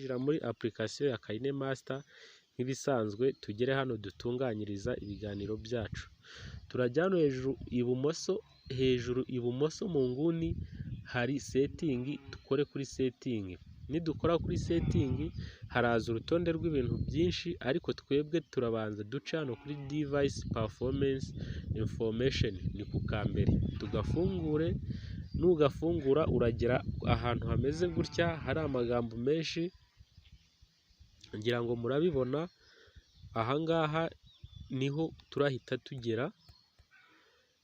kwinjira muri application ya KineMaster. Nk'ibisanzwe tugere hano dutunganyiriza ibiganiro byacu. Turajya hano hejuru ibumoso mu nguni hari setting, dukore kuri setting. Nidukora kuri setting haraza urutonde rw'ibintu byinshi, ariko twebwe turabanza duce hano kuri device performance information, ni ku kambere tugafungure. Nugafungura uragera ahantu hameze gutya hari amagambo menshi, ngira ngo murabibona. Ahangaha niho turahita tugera,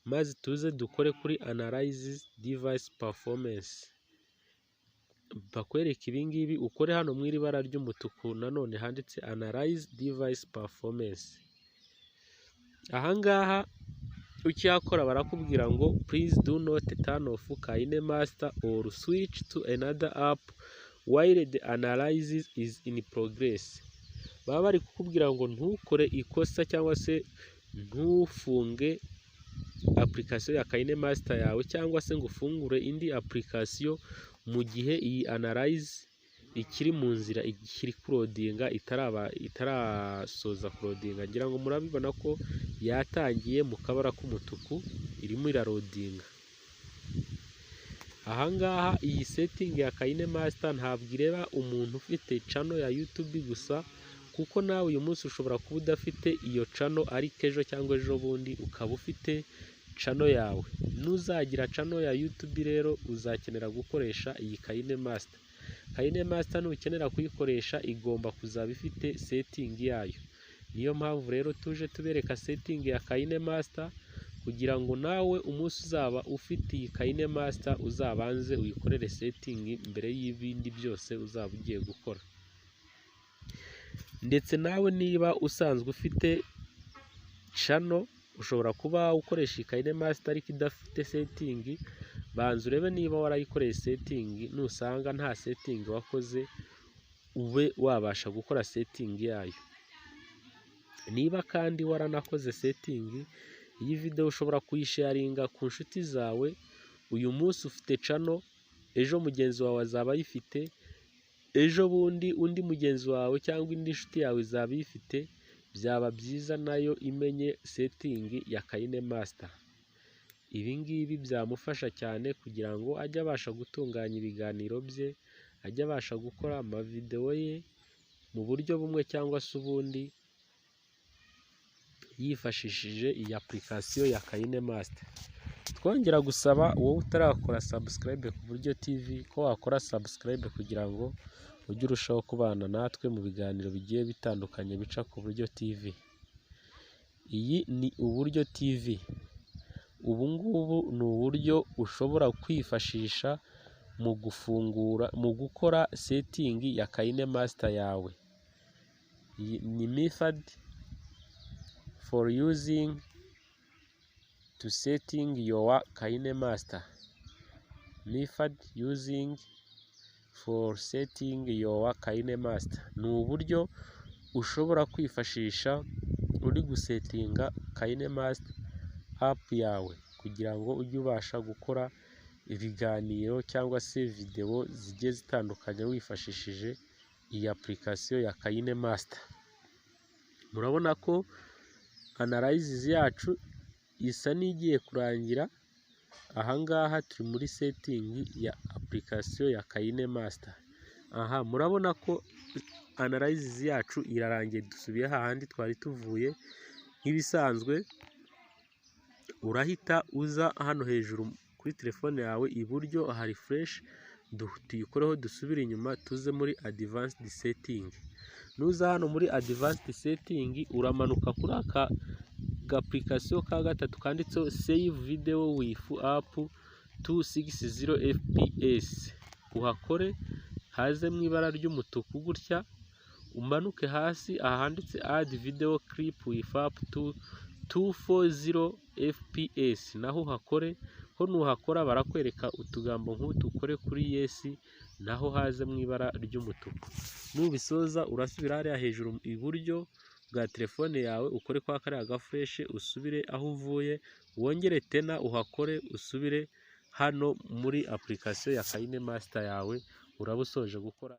maze tuze dukore kuri analyze device performance. Bakwereka ibingibi, ukore hano mu ibara ry'umutuku nanone handitse analyze device performance. Ahangaha ukiyakora barakubwira ngo please do not turn off KineMaster or switch to another app while the analysis is in progress. Baba bari kukubwira ngo ntukore ikosa cyangwa se ntufunge application ya KineMaster yawe, cyangwa se ngo ufungure indi application mu gihe iyi analyze ikiri mu nzira, ikiri kurodinga, itarasoza kurodinga. Ngira ngo murabibona ko yatangiye mu kabara k'umutuku, irimo irarodinga. Ahangaha iyi setting ya KineMaster ntabwo ireba umuntu ufite channel ya YouTube gusa, kuko nawe uyu munsi ushobora kuba udafite iyo channel, ariko ejo cyangwa ejo bundi ukaba ufite channel yawe. Nuzagira channel ya YouTube rero uzakenera gukoresha iyi KineMaster. KineMaster nukenera kuyikoresha igomba kuzaba ifite setting yayo. Niyo mpamvu rero tuje tubereka setting ya KineMaster, kugira ngo nawe umunsi uzaba ufite iyi KineMaster uzabanze uyikorere setting mbere y'ibindi byose uzaba ugiye gukora. Ndetse nawe niba usanzwe ufite channel, ushobora kuba ukoresha iyi KineMaster ariko idafite setting. Banza urebe niba warayikoreye setting, nusanga nta setting wakoze ube wabasha gukora setting yayo. Niba kandi waranakoze setting, iyi video ushobora kuyisharinga ku nshuti zawe. Uyu munsi ufite channel, ejo mugenzi wawe azaba ayifite, ejo bundi undi mugenzi wawe cyangwa indi nshuti yawe izaba ayifite. Byaba byiza nayo imenye setting ya KineMaster. Ibi ngibi byamufasha cyane kugira ngo ajye abasha gutunganya ibiganiro bye, ajye abasha gukora amavideo ye mu buryo bumwe cyangwa se ubundi, yifashishije iyi application ya KineMaster. Twongera gusaba wowe utarakora subscribe ku Buryo TV ko wakora subscribe kugira ngo ujye urushaho kubana natwe mu biganiro bigiye bitandukanye bica ku Buryo TV. Iyi ni Uburyo TV. Ubu ngubu ni uburyo ushobora kwifashisha mu gukora setting ya KineMaster yawe. Iyi ni method for using to setting your KineMaster. Method using for setting your KineMaster. Ni uburyo ushobora kwifashisha uri gusetinga KineMaster app yawe, kugira ngo ujye ubasha gukora ibiganiro cyangwa se video zigiye zitandukanye wifashishije iyi application ya KineMaster. Murabona ko analysis yacu isa n'igiye kurangira. Ahangaha turi muri setting ya application ya KineMaster. Aha murabona ko analysis yacu irarangiye, dusubiye hahandi twari tuvuye. Nk'ibisanzwe urahita uza hano hejuru kuri telefone yawe iburyo hari fresh, tuyikoreho dusubire inyuma tuze muri advanced setting. Nuza hano muri advanced setting uramanuka kuri aka application ka gatatu kanditseho save video with up 260 fps. Uhakore haze mu ibara ry'umutuku gutya, umanuke hasi ahanditse add video clip with up to 240 fps, naho uhakore. Ho nuhakora barakwereka utugambo nk'utu, ukore kuri yes, naho haze mu ibara ry'umutuku. Nubisoza urasubira hariya hejuru iburyo bwa telefone yawe, ukore kwa kariya gafresh, usubire aho uvuye, wongere tena uhakore, usubire hano muri application ya KineMaster yawe. Urabusoje gukora.